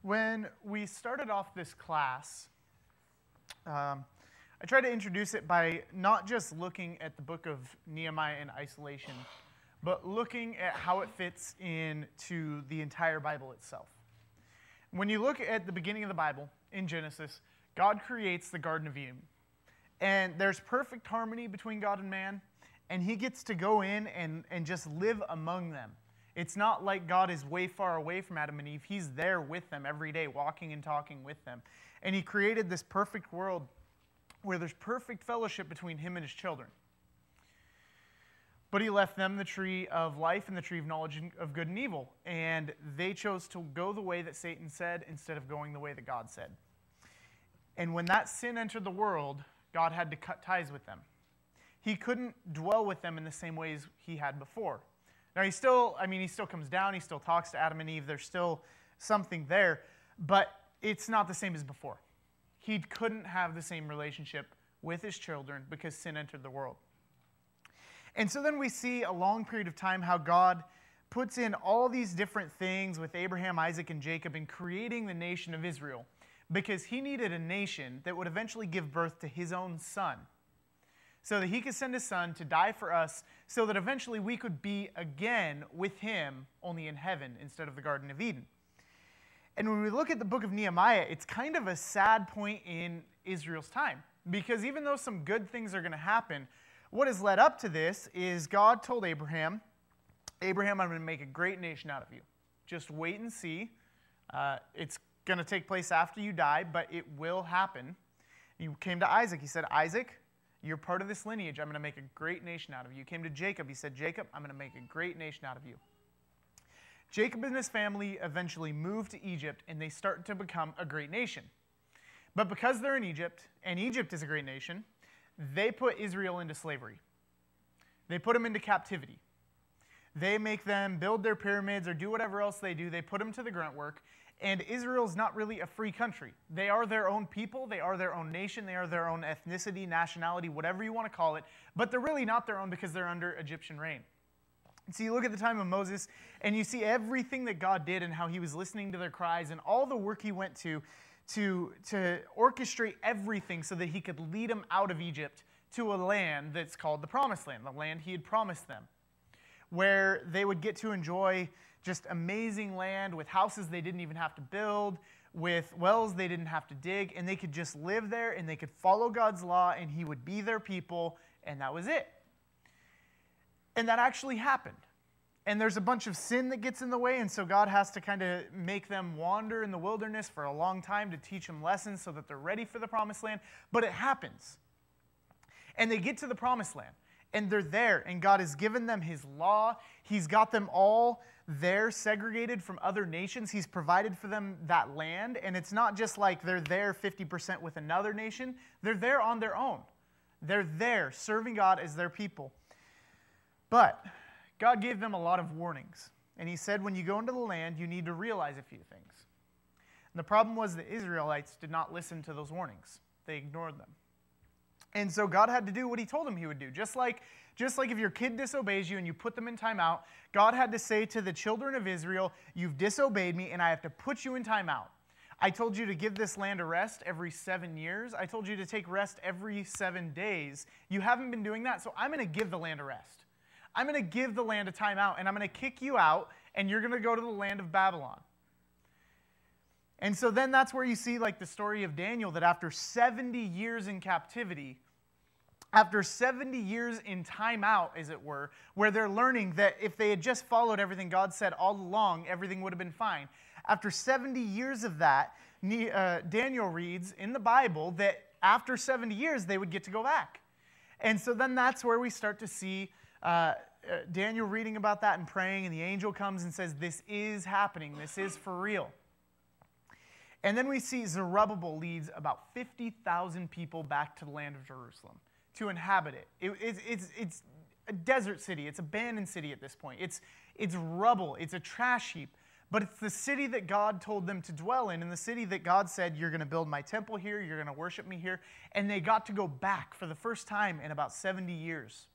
When we started off this class, I tried to introduce it by not just looking at the book of Nehemiah in isolation, but looking at how it fits into the entire Bible itself. When you look at the beginning of the Bible, in Genesis, God creates the Garden of Eden. And there's perfect harmony between God and man, and he gets to go in and just live among them. It's not like God is way far away from Adam and Eve. He's there with them every day, walking and talking with them. And he created this perfect world where there's perfect fellowship between him and his children. But he left them the tree of life and the tree of knowledge of good and evil. And they chose to go the way that Satan said instead of going the way that God said. And when that sin entered the world, God had to cut ties with them. He couldn't dwell with them in the same ways he had before. Now, he still comes down, he still talks to Adam and Eve, there's still something there, but it's not the same as before. He couldn't have the same relationship with his children because sin entered the world. And so then we see a long period of time how God puts in all these different things with Abraham, Isaac, and Jacob in creating the nation of Israel because he needed a nation that would eventually give birth to his own son, so that he could send his son to die for us, so that eventually we could be again with him, only in heaven instead of the Garden of Eden. And when we look at the book of Nehemiah, it's kind of a sad point in Israel's time, because even though some good things are going to happen, what has led up to this is God told Abraham, I'm going to make a great nation out of you. Just wait and see. It's going to take place after you die, but it will happen. He came to Isaac. He said, Isaac, you're part of this lineage. I'm going to make a great nation out of you. He came to Jacob. He said, Jacob, I'm going to make a great nation out of you. Jacob and his family eventually moved to Egypt, and they start to become a great nation. But because they're in Egypt, and Egypt is a great nation, they put Israel into slavery. They put them into captivity. They make them build their pyramids or do whatever else they do. They put them to the grunt work. And Israel's not really a free country. They are their own people. They are their own nation. They are their own ethnicity, nationality, whatever you want to call it. But they're really not their own because they're under Egyptian reign. And so you look at the time of Moses, and you see everything that God did and how he was listening to their cries and all the work he went to orchestrate everything so that he could lead them out of Egypt to a land that's called the Promised Land, the land he had promised them, where they would get to enjoy just amazing land with houses they didn't even have to build, with wells they didn't have to dig, and they could just live there and they could follow God's law and he would be their people, and that was it. And that actually happened. And there's a bunch of sin that gets in the way, and so God has to kind of make them wander in the wilderness for a long time to teach them lessons so that they're ready for the Promised Land. But it happens. And they get to the Promised Land, and they're there, and God has given them his law. He's got them all there segregated from other nations. He's provided for them that land, and it's not just like they're there 50% with another nation. They're there on their own. They're there serving God as their people. But God gave them a lot of warnings, and he said when you go into the land, you need to realize a few things. And the problem was the Israelites did not listen to those warnings. They ignored them. And so God had to do what he told him he would do. Just like if your kid disobeys you and you put them in timeout, God had to say to the children of Israel, you've disobeyed me and I have to put you in timeout. I told you to give this land a rest every 7 years. I told you to take rest every 7 days. You haven't been doing that, so I'm going to give the land a rest. I'm going to give the land a timeout, and I'm going to kick you out, and you're going to go to the land of Babylon. And so then that's where you see like the story of Daniel, that after 70 years in captivity, after 70 years in timeout, as it were, where they're learning that if they had just followed everything God said all along, everything would have been fine. After 70 years of that, Daniel reads in the Bible that after 70 years, they would get to go back. And so then that's where we start to see Daniel reading about that and praying, and the angel comes and says, this is happening. This is for real. And then we see Zerubbabel leads about 50,000 people back to the land of Jerusalem to inhabit it. It's a desert city. It's an abandoned city at this point. It's rubble. It's a trash heap. But it's the city that God told them to dwell in, and the city that God said, you're going to build my temple here, you're going to worship me here. And they got to go back for the first time in about 70 years.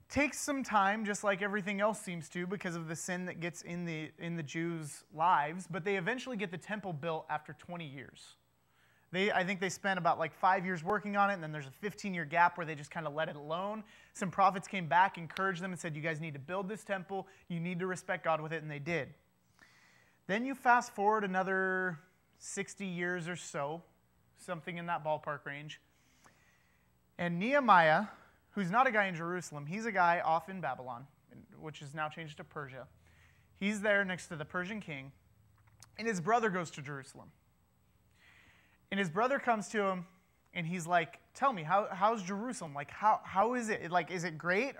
Takes some time, just like everything else seems to, because of the sin that gets in the Jews' lives, but they eventually get the temple built after 20 years. I think they spent about like 5 years working on it, and then there's a 15-year gap where they just kind of let it alone. Some prophets came back, encouraged them, and said, you guys need to build this temple. You need to respect God with it, and they did. Then you fast forward another 60 years or so, something in that ballpark range, and Nehemiah, who's not a guy in Jerusalem, he's a guy off in Babylon, which is now changed to Persia. He's there next to the Persian king, and his brother goes to Jerusalem. And his brother comes to him, and he's like, tell me, how's Jerusalem? Like, how is it? Like, is it great?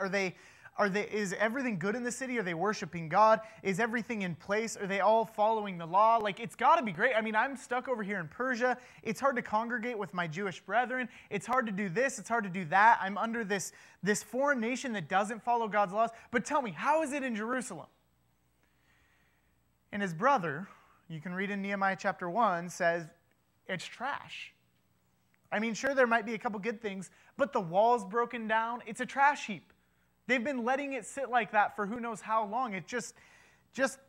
Is everything good in the city? Are they worshiping God? Is everything in place? Are they all following the law? Like, it's got to be great. I mean, I'm stuck over here in Persia. It's hard to congregate with my Jewish brethren. It's hard to do this. It's hard to do that. I'm under this foreign nation that doesn't follow God's laws. But tell me, how is it in Jerusalem? And his brother, you can read in Nehemiah chapter 1, says, it's trash. I mean, sure, there might be a couple good things, but the wall's broken down. It's a trash heap. They've been letting it sit like that for who knows how long. It's just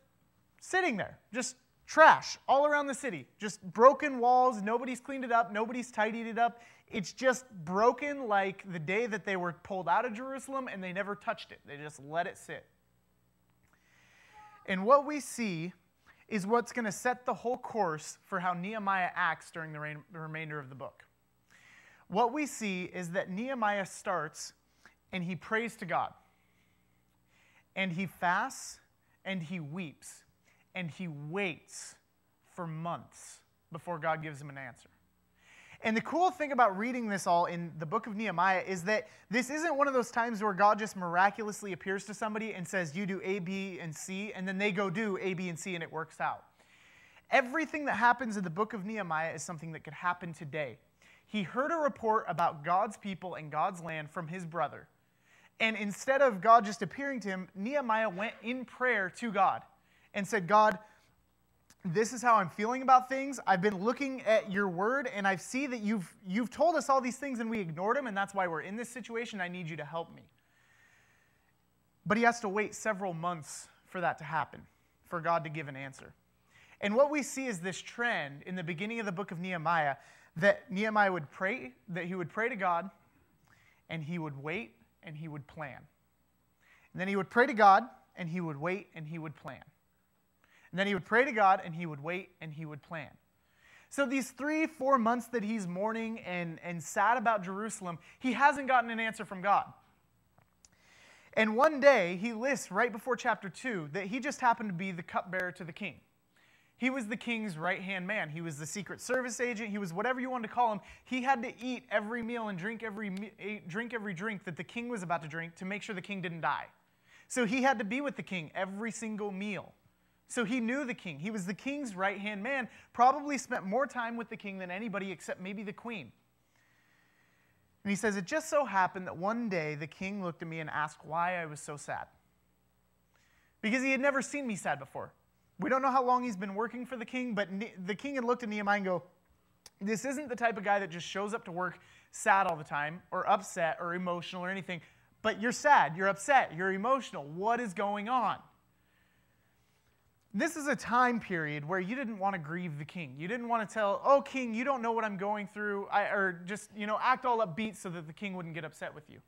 sitting there, just trash all around the city. Just broken walls. Nobody's cleaned it up. Nobody's tidied it up. It's just broken like the day that they were pulled out of Jerusalem, and they never touched it. They just let it sit. And what we see is what's going to set the whole course for how Nehemiah acts during the remainder of the book. What we see is that Nehemiah starts and he prays to God. And he fasts and he weeps and he waits for months before God gives him an answer. And the cool thing about reading this all in the book of Nehemiah is that this isn't one of those times where God just miraculously appears to somebody and says, you do A, B, and C, and then they go do A, B, and C, and it works out. Everything that happens in the book of Nehemiah is something that could happen today. He heard a report about God's people and God's land from his brother. And instead of God just appearing to him, Nehemiah went in prayer to God and said, God, this is how I'm feeling about things. I've been looking at your word, and I see that you've told us all these things, and we ignored them, and that's why we're in this situation. I need you to help me. But he has to wait several months for that to happen, for God to give an answer. And what we see is this trend in the beginning of the book of Nehemiah, that Nehemiah would pray, that he would pray to God, and he would wait, and he would plan. And then he would pray to God, and he would wait, and he would plan. And then he would pray to God, and he would wait, and he would plan. So these 3-4 months that he's mourning and sad about Jerusalem, he hasn't gotten an answer from God. And one day, he lists right before chapter 2 that he just happened to be the cupbearer to the king. He was the king's right-hand man. He was the Secret Service agent. He was whatever you wanted to call him. He had to eat every meal and drink every drink that the king was about to drink to make sure the king didn't die. So he had to be with the king every single meal. So he knew the king. He was the king's right-hand man, probably spent more time with the king than anybody except maybe the queen. And he says, it just so happened that one day the king looked at me and asked why I was so sad. Because he had never seen me sad before. We don't know how long he's been working for the king, but the king had looked at Nehemiah and go, this isn't the type of guy that just shows up to work sad all the time or upset or emotional or anything, but you're sad, you're upset, you're emotional. What is going on? This is a time period where you didn't want to grieve the king. You didn't want to tell, oh, king, you don't know what I'm going through, or just, act all upbeat so that the king wouldn't get upset with you.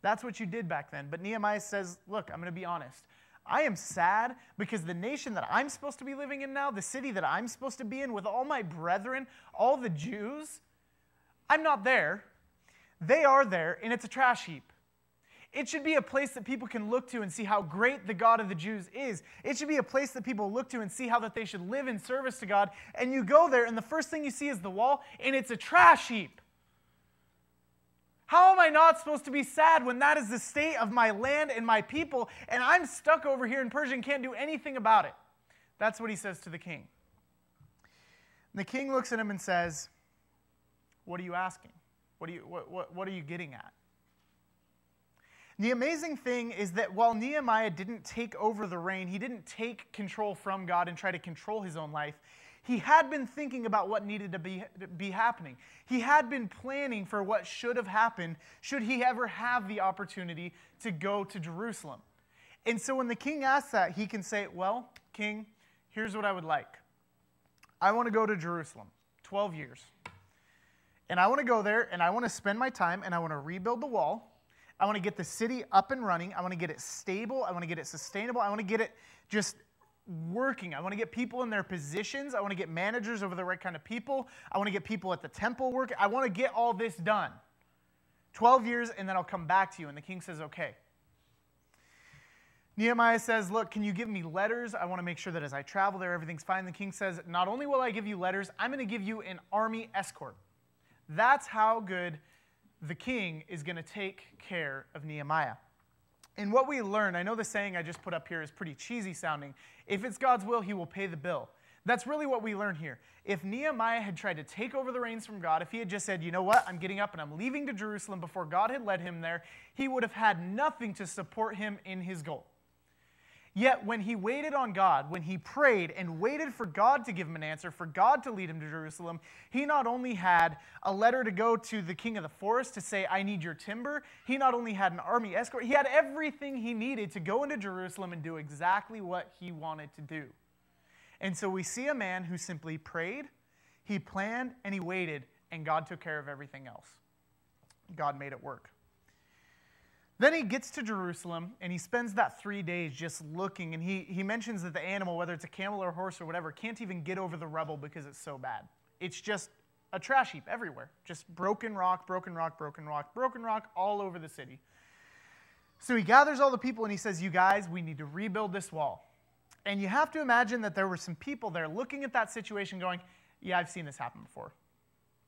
That's what you did back then. But Nehemiah says, look, I'm going to be honest. I am sad because the nation that I'm supposed to be living in now, the city that I'm supposed to be in with all my brethren, all the Jews, I'm not there. They are there, and it's a trash heap. It should be a place that people can look to and see how great the God of the Jews is. It should be a place that people look to and see how that they should live in service to God. And you go there, and the first thing you see is the wall, and it's a trash heap. How am I not supposed to be sad when that is the state of my land and my people, and I'm stuck over here in Persia and can't do anything about it? That's what he says to the king. And the king looks at him and says, what are you asking? What are you getting at? The amazing thing is that while Nehemiah didn't take over the reign, he didn't take control from God and try to control his own life, He had been thinking about what needed to be happening. He had been planning for what should have happened should he ever have the opportunity to go to Jerusalem. And so when the king asks that, he can say, well, king, here's what I would like. I want to go to Jerusalem, 12 years. And I want to go there, and I want to spend my time, and I want to rebuild the wall. I want to get the city up and running. I want to get it stable. I want to get it sustainable. I want to get it just working. I want to get people in their positions. I want to get managers over the right kind of people. I want to get people at the temple working. I want to get all this done. 12 years, and then I'll come back to you. And the king says, okay. Nehemiah says, look, can you give me letters? I want to make sure that as I travel there, everything's fine. The king says, not only will I give you letters, I'm going to give you an army escort. That's how good the king is going to take care of Nehemiah. And what we learn, I know the saying I just put up here is pretty cheesy sounding. If it's God's will, he will pay the bill. That's really what we learn here. If Nehemiah had tried to take over the reins from God, if he had just said, you know what, I'm getting up and I'm leaving to Jerusalem before God had led him there, he would have had nothing to support him in his goal. Yet when he waited on God, when he prayed and waited for God to give him an answer, for God to lead him to Jerusalem, he not only had a letter to go to the king of the forest to say, I need your timber. He not only had an army escort, he had everything he needed to go into Jerusalem and do exactly what he wanted to do. And so we see a man who simply prayed, he planned, and he waited, and God took care of everything else. God made it work. Then he gets to Jerusalem, and he spends that 3 days just looking, and he mentions that the animal, whether it's a camel or a horse or whatever, can't even get over the rubble because it's so bad. It's just a trash heap everywhere. Just broken rock, broken rock, broken rock, broken rock all over the city. So he gathers all the people, and he says, you guys, we need to rebuild this wall. And you have to imagine that there were some people there looking at that situation going, yeah, I've seen this happen before.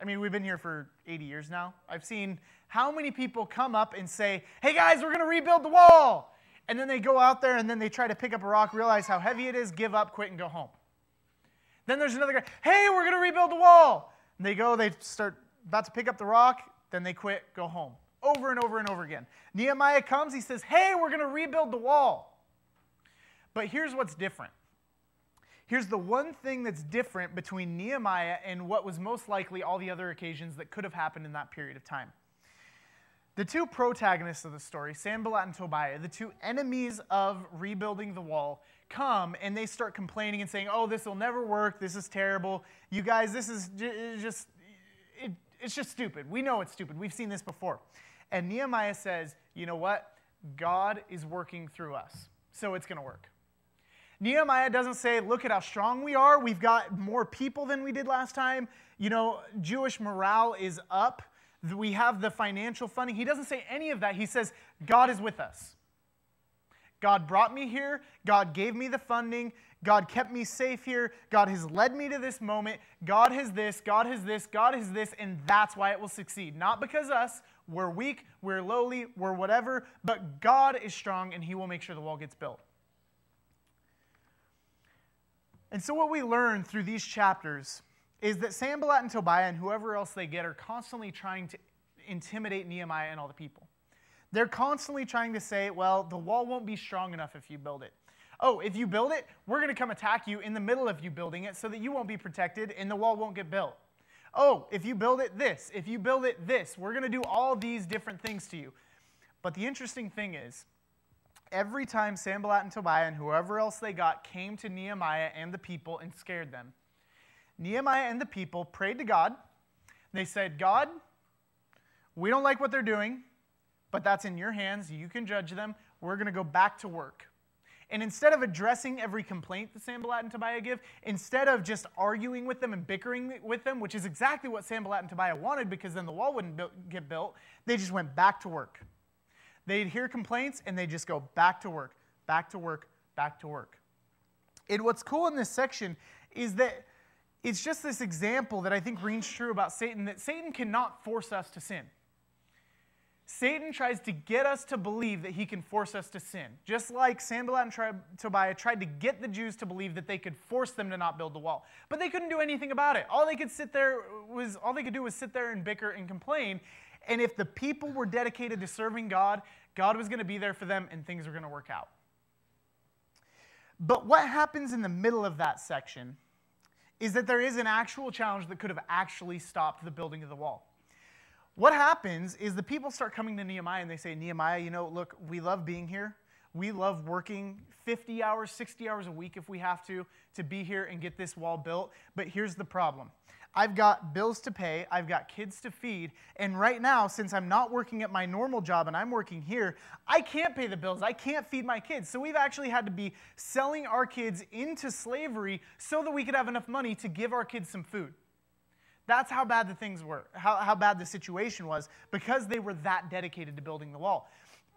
I mean, we've been here for 80 years now. I've seen how many people come up and say, hey guys, we're going to rebuild the wall. And then they go out there and then they try to pick up a rock, realize how heavy it is, give up, quit, and go home. Then there's another guy, hey, we're going to rebuild the wall. And they go, they start about to pick up the rock, then they quit, go home. Over and over and over again. Nehemiah comes, he says, hey, we're going to rebuild the wall. But here's what's different. Here's the one thing that's different between Nehemiah and what was most likely all the other occasions that could have happened in that period of time. The two protagonists of the story, Sanballat and Tobiah, the two enemies of rebuilding the wall, come and they start complaining and saying, oh, this will never work, this is terrible, you guys, this is it's just stupid. We know it's stupid. We've seen this before. And Nehemiah says, you know what? God is working through us, so it's going to work. Nehemiah doesn't say, look at how strong we are. We've got more people than we did last time. You know, Jewish morale is up. We have the financial funding. He doesn't say any of that. He says, God is with us. God brought me here. God gave me the funding. God kept me safe here. God has led me to this moment. God has this, God has this, God has this, and that's why it will succeed. Not because us, we're weak, we're lowly, we're whatever, but God is strong and he will make sure the wall gets built. And so what we learn through these chapters is that Sanballat and Tobiah and whoever else they get are constantly trying to intimidate Nehemiah and all the people. They're constantly trying to say, well, the wall won't be strong enough if you build it. Oh, if you build it, we're going to come attack you in the middle of you building it so that you won't be protected and the wall won't get built. Oh, if you build it this, if you build it this, we're going to do all these different things to you. But the interesting thing is, every time Sanballat and Tobiah and whoever else they got came to Nehemiah and the people and scared them, Nehemiah and the people prayed to God. They said, God, we don't like what they're doing, but that's in your hands. You can judge them. We're going to go back to work. And instead of addressing every complaint that Sanballat and Tobiah give, instead of just arguing with them and bickering with them, which is exactly what Sanballat and Tobiah wanted because then the wall wouldn't get built, they just went back to work. They'd hear complaints, and they'd just go back to work, back to work, back to work. And what's cool in this section is that it's just this example that I think rings true about Satan, that Satan cannot force us to sin. Satan tries to get us to believe that he can force us to sin. Just like Sanballat and Tobiah tried to get the Jews to believe that they could force them to not build the wall. But they couldn't do anything about it. All they could do was sit there and bicker and complain. And if the people were dedicated to serving God, God was going to be there for them and things were going to work out. But what happens in the middle of that section is that there is an actual challenge that could have actually stopped the building of the wall. What happens is the people start coming to Nehemiah and they say, Nehemiah, look, we love being here. We love working 50 hours, 60 hours a week if we have to be here and get this wall built. But here's the problem. I've got bills to pay, I've got kids to feed, and right now, since I'm not working at my normal job and I'm working here, I can't pay the bills, I can't feed my kids. So we've actually had to be selling our kids into slavery so that we could have enough money to give our kids some food. That's how bad the things were, how bad the situation was, because they were that dedicated to building the wall.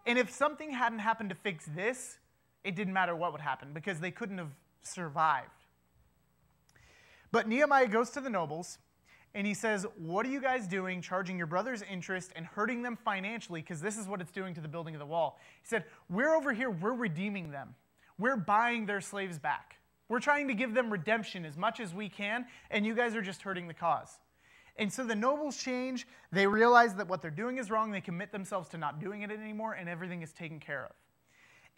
And if something hadn't happened to fix this, it didn't matter what would happen, because they couldn't have survived. But Nehemiah goes to the nobles, and he says, what are you guys doing, charging your brother's interest and hurting them financially, because this is what it's doing to the building of the wall. He said, we're over here, we're redeeming them. We're buying their slaves back. We're trying to give them redemption as much as we can, and you guys are just hurting the cause. And so the nobles change. They realize that what they're doing is wrong. They commit themselves to not doing it anymore, and everything is taken care of.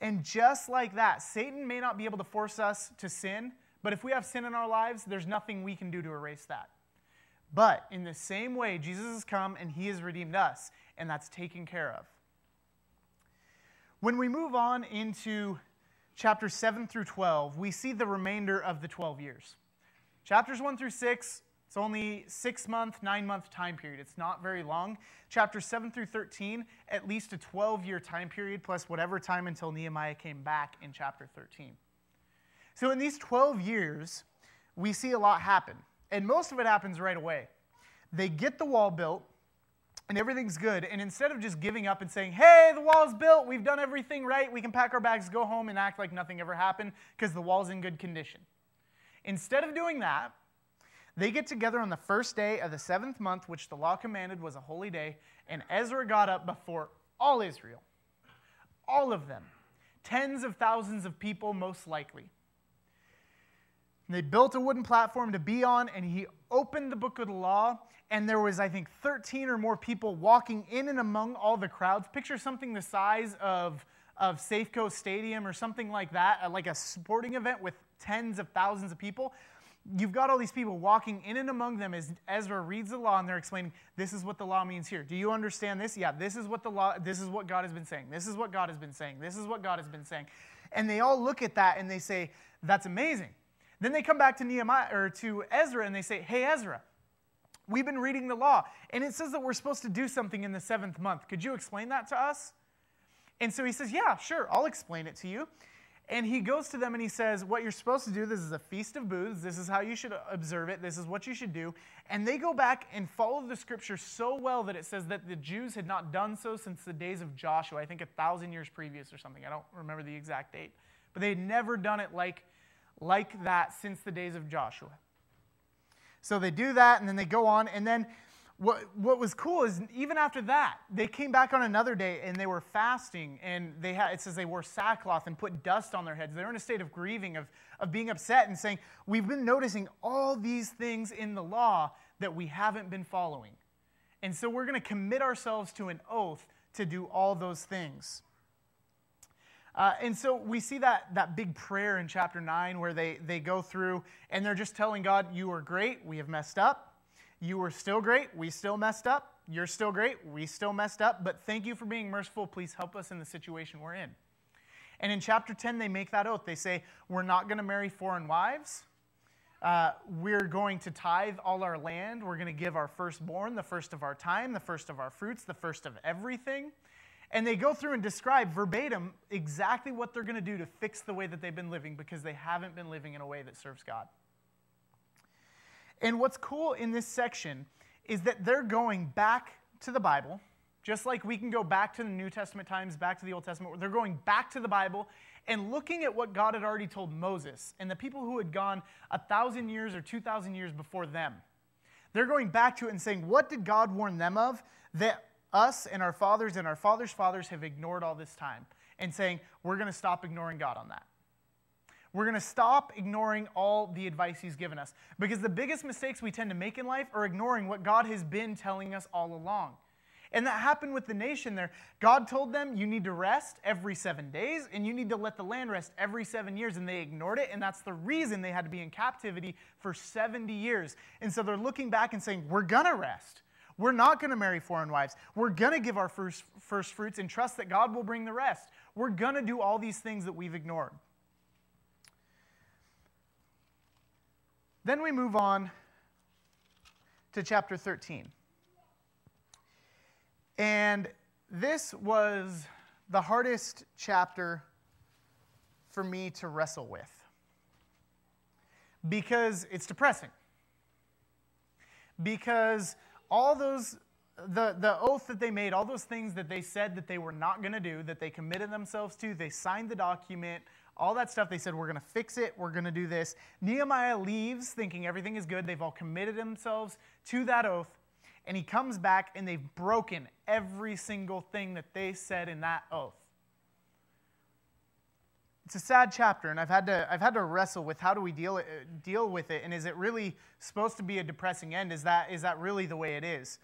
And just like that, Satan may not be able to force us to sin, but if we have sin in our lives, there's nothing we can do to erase that. But in the same way, Jesus has come and he has redeemed us, and that's taken care of. When we move on into chapters 7 through 12, we see the remainder of the 12 years. Chapters 1 through 6, it's only 6-month, 9-month time period. It's not very long. Chapters 7 through 13, at least a 12-year time period, plus whatever time until Nehemiah came back in chapter 13. So in these 12 years, we see a lot happen. And most of it happens right away. They get the wall built, and everything's good. And instead of just giving up and saying, hey, the wall's built, we've done everything right, we can pack our bags, go home, and act like nothing ever happened because the wall's in good condition. Instead of doing that, they get together on the first day of the 7th month, which the law commanded was a holy day, and Ezra got up before all Israel. All of them. Tens of thousands of people, most likely. And they built a wooden platform to be on, and he opened the book of the law, and there was, I think, 13 or more people walking in and among all the crowds. Picture something the size of Safeco Stadium or something like that, like a sporting event with tens of thousands of people. You've got all these people walking in and among them as Ezra reads the law, and they're explaining, this is what the law means here. Do you understand this? Yeah, this is what God has been saying. This is what God has been saying. This is what God has been saying. And they all look at that and they say, that's amazing. Then they come back to Nehemiah or to Ezra and they say, hey, Ezra, we've been reading the law, and it says that we're supposed to do something in the 7th month. Could you explain that to us? And so he says, yeah, sure, I'll explain it to you. And he goes to them and he says, what you're supposed to do, this is a Feast of Booths. This is how you should observe it. This is what you should do. And they go back and follow the scripture so well that it says that the Jews had not done so since the days of Joshua, I think 1,000 years previous or something. I don't remember the exact date. But they had never done it like that since the days of Joshua. So they do that, and then they go on, and then what was cool is even after that, they came back on another day, and they were fasting, and it says they wore sackcloth and put dust on their heads. They were in a state of grieving, of being upset and saying, we've been noticing all these things in the law that we haven't been following. And so we're going to commit ourselves to an oath to do all those things. And so we see that big prayer in chapter 9 where they go through and they're just telling God, you are great, we have messed up. You were still great, we still messed up. You're still great, we still messed up. But thank you for being merciful. Please help us in the situation we're in. And in chapter 10, they make that oath. They say, we're not going to marry foreign wives. We're going to tithe all our land. We're going to give our firstborn, the first of our time, the first of our fruits, the first of everything. And they go through and describe verbatim exactly what they're going to do to fix the way that they've been living because they haven't been living in a way that serves God. And what's cool in this section is that they're going back to the Bible, just like we can go back to the New Testament times, back to the Old Testament. They're going back to the Bible and looking at what God had already told Moses and the people who had gone 1,000 years or 2,000 years before them. They're going back to it and saying, what did God warn them of that us and our fathers' fathers have ignored all this time, and saying, we're going to stop ignoring God on that. We're going to stop ignoring all the advice he's given us. Because the biggest mistakes we tend to make in life are ignoring what God has been telling us all along. And that happened with the nation there. God told them, you need to rest every 7 days, and you need to let the land rest every 7 years. And they ignored it, and that's the reason they had to be in captivity for 70 years. And so they're looking back and saying, we're going to rest. We're not going to marry foreign wives. We're going to give our first fruits and trust that God will bring the rest. We're going to do all these things that we've ignored. Then we move on to chapter 13. And this was the hardest chapter for me to wrestle with because it's depressing. Because all those, the oath that they made, all those things that they said that they were not going to do, that they committed themselves to, they signed the document, all that stuff, they said, we're going to fix it, we're going to do this. Nehemiah leaves thinking everything is good. They've all committed themselves to that oath. And he comes back, and they've broken every single thing that they said in that oath. It's a sad chapter, and I've had to wrestle with how do we deal with it, and is it really supposed to be a depressing end? Is that really the way it is?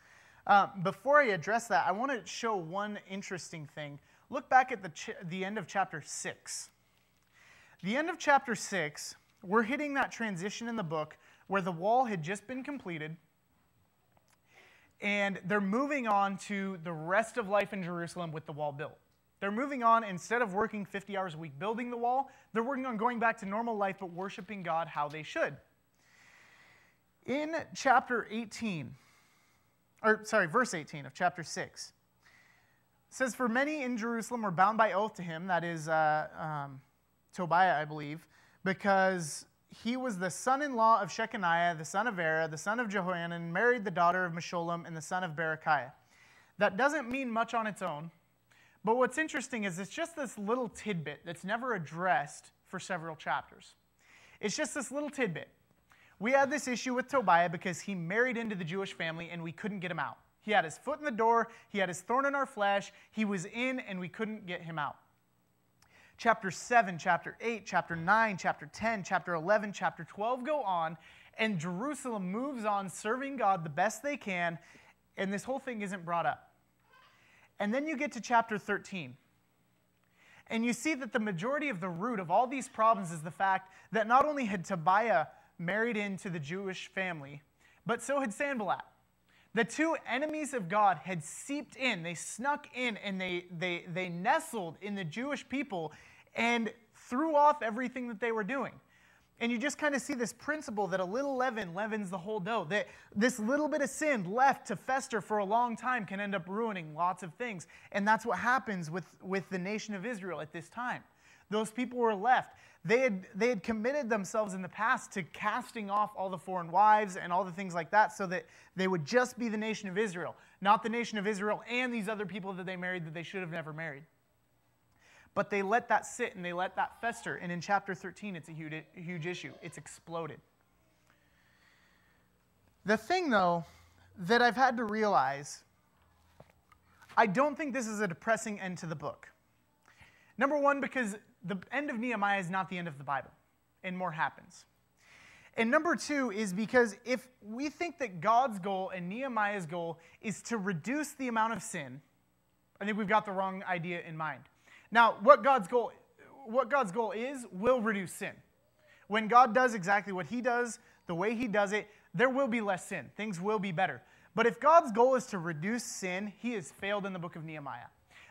Before I address that, I want to show one interesting thing. Look back at the end of chapter 6. The end of chapter 6, we're hitting that transition in the book where the wall had just been completed, and they're moving on to the rest of life in Jerusalem with the wall built. They're moving on, instead of working 50 hours a week building the wall, they're working on going back to normal life, but worshiping God how they should. In chapter 18, verse 18 of chapter 6, it says, for many in Jerusalem were bound by oath to him, that is Tobiah, I believe, because he was the son-in-law of Shechaniah, the son of Era, the son of Jehohanan, married the daughter of Meshullam, and the son of Berechiah. That doesn't mean much on its own, but what's interesting is it's just this little tidbit that's never addressed for several chapters. It's just this little tidbit. We had this issue with Tobiah because he married into the Jewish family, and we couldn't get him out. He had his foot in the door, he had his thorn in our flesh, he was in, and we couldn't get him out. Chapter 7, chapter 8, chapter 9, chapter 10, chapter 11, chapter 12 go on, and Jerusalem moves on serving God the best they can, and this whole thing isn't brought up. And then you get to chapter 13, and you see that the majority of the root of all these problems is the fact that not only had Tobiah married into the Jewish family, but so had Sanballat. The two enemies of God had seeped in, they snuck in, and they nestled in the Jewish people and threw off everything that they were doing. And you just kind of see this principle that a little leaven leavens the whole dough, that this little bit of sin left to fester for a long time can end up ruining lots of things. And that's what happens with the nation of Israel at this time. Those people were left. They had committed themselves in the past to casting off all the foreign wives and all the things like that so that they would just be the nation of Israel, not the nation of Israel and these other people that they married that they should have never married. But they let that sit and they let that fester. And in chapter 13, it's a huge issue. It's exploded. The thing, though, that I've had to realize, I don't think this is a depressing end to the book. Number one, because the end of Nehemiah is not the end of the Bible, and more happens. And number two is because if we think that God's goal and Nehemiah's goal is to reduce the amount of sin, I think we've got the wrong idea in mind. Now, what God's goal is will reduce sin. When God does exactly what he does, the way he does it, there will be less sin. Things will be better. But if God's goal is to reduce sin, he has failed in the book of Nehemiah.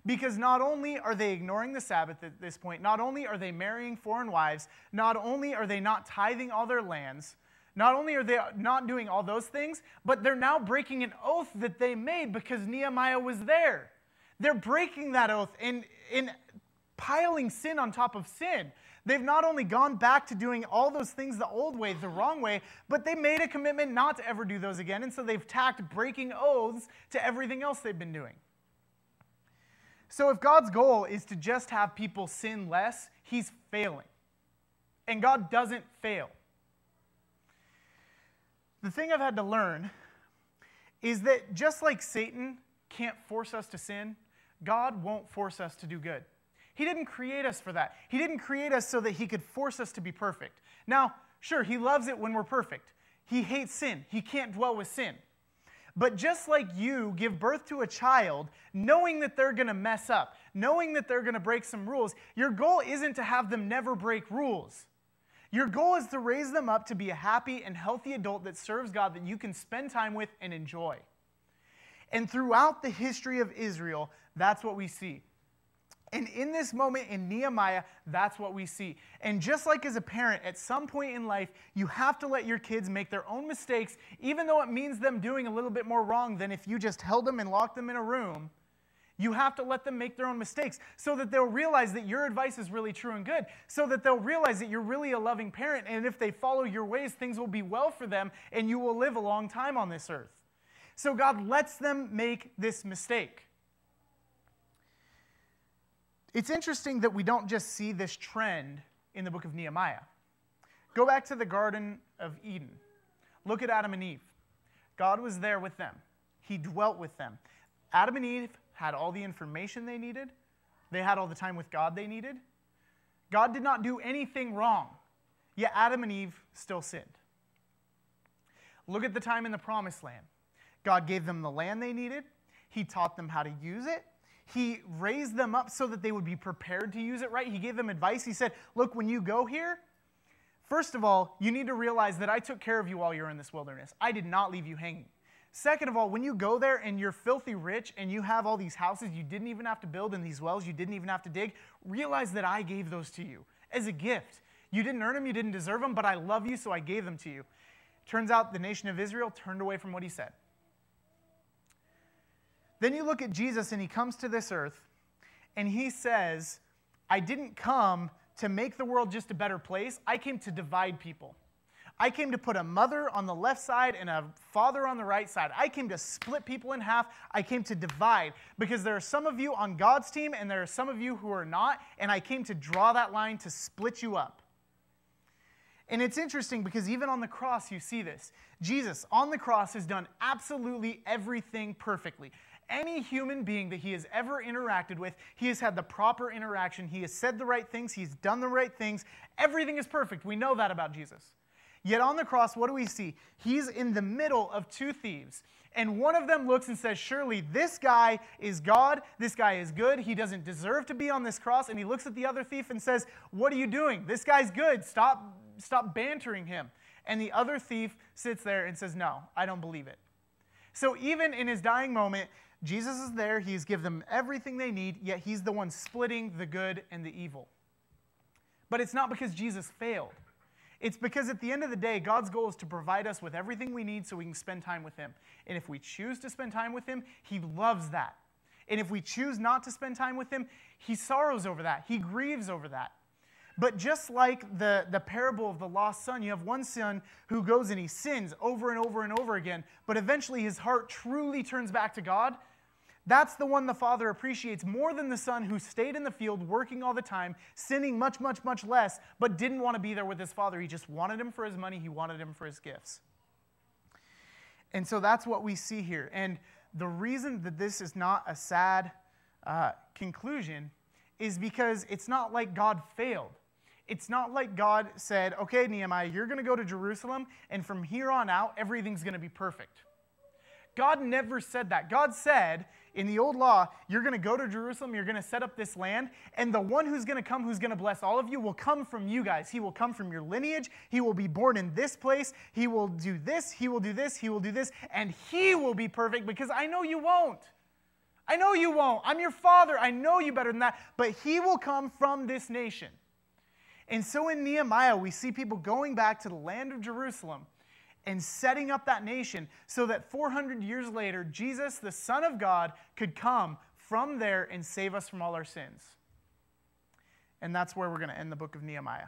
Because not only are they ignoring the Sabbath at this point, not only are they marrying foreign wives, not only are they not tithing all their lands, not only are they not doing all those things, but they're now breaking an oath that they made because Nehemiah was there. They're breaking that oath and piling sin on top of sin. They've not only gone back to doing all those things the old way, the wrong way, but they made a commitment not to ever do those again, and so they've tacked breaking oaths to everything else they've been doing. So if God's goal is to just have people sin less, he's failing. And God doesn't fail. The thing I've had to learn is that just like Satan can't force us to sin, God won't force us to do good. He didn't create us for that. He didn't create us so that he could force us to be perfect. Now, sure, he loves it when we're perfect. He hates sin. He can't dwell with sin. But just like you give birth to a child, knowing that they're going to mess up, knowing that they're going to break some rules, your goal isn't to have them never break rules. Your goal is to raise them up to be a happy and healthy adult that serves God, that you can spend time with and enjoy. And throughout the history of Israel, that's what we see. And in this moment in Nehemiah, that's what we see. And just like as a parent, at some point in life, you have to let your kids make their own mistakes, even though it means them doing a little bit more wrong than if you just held them and locked them in a room. You have to let them make their own mistakes so that they'll realize that your advice is really true and good, so that they'll realize that you're really a loving parent, and if they follow your ways, things will be well for them, and you will live a long time on this earth. So God lets them make this mistake. It's interesting that we don't just see this trend in the book of Nehemiah. Go back to the Garden of Eden. Look at Adam and Eve. God was there with them. He dwelt with them. Adam and Eve had all the information they needed. They had all the time with God they needed. God did not do anything wrong, yet Adam and Eve still sinned. Look at the time in the Promised Land. God gave them the land they needed. He taught them how to use it. He raised them up so that they would be prepared to use it right. He gave them advice. He said, look, when you go here, first of all, you need to realize that I took care of you while you're in this wilderness. I did not leave you hanging. Second of all, when you go there and you're filthy rich and you have all these houses you didn't even have to build and these wells you didn't even have to dig, realize that I gave those to you as a gift. You didn't earn them, you didn't deserve them, but I love you, so I gave them to you. Turns out the nation of Israel turned away from what he said. Then you look at Jesus, and he comes to this earth, and he says, I didn't come to make the world just a better place. I came to divide people. I came to put a mother on the left side and a father on the right side. I came to split people in half. I came to divide, because there are some of you on God's team, and there are some of you who are not, and I came to draw that line to split you up. And it's interesting because even on the cross you see this. Jesus on the cross has done absolutely everything perfectly. Any human being that he has ever interacted with, he has had the proper interaction. He has said the right things. He's done the right things. Everything is perfect. We know that about Jesus. Yet on the cross, what do we see? He's in the middle of two thieves. And one of them looks and says, surely this guy is God. This guy is good. He doesn't deserve to be on this cross. And he looks at the other thief and says, what are you doing? This guy's good. Stop bantering him. And the other thief sits there and says, no, I don't believe it. So even in his dying moment, Jesus is there. He's given them everything they need, yet he's the one splitting the good and the evil. But it's not because Jesus failed. It's because at the end of the day, God's goal is to provide us with everything we need so we can spend time with him. And if we choose to spend time with him, he loves that. And if we choose not to spend time with him, he sorrows over that. He grieves over that. But just like the parable of the lost son, you have one son who goes and he sins over and over and over again, but eventually his heart truly turns back to God. That's the one the father appreciates more than the son who stayed in the field working all the time, sinning much, much, much less, but didn't want to be there with his father. He just wanted him for his money. He wanted him for his gifts. And so that's what we see here. And the reason that this is not a sad conclusion is because it's not like God failed. It's not like God said, okay, Nehemiah, you're going to go to Jerusalem, and from here on out, everything's going to be perfect. God never said that. God said, in the old law, you're going to go to Jerusalem, you're going to set up this land, and the one who's going to come, who's going to bless all of you, will come from you guys. He will come from your lineage. He will be born in this place. He will do this. He will do this. He will do this. And he will be perfect, because I know you won't. I know you won't. I'm your father. I know you better than that. But he will come from this nation. And so in Nehemiah, we see people going back to the land of Jerusalem and setting up that nation so that 400 years later, Jesus, the Son of God, could come from there and save us from all our sins. And that's where we're going to end the book of Nehemiah.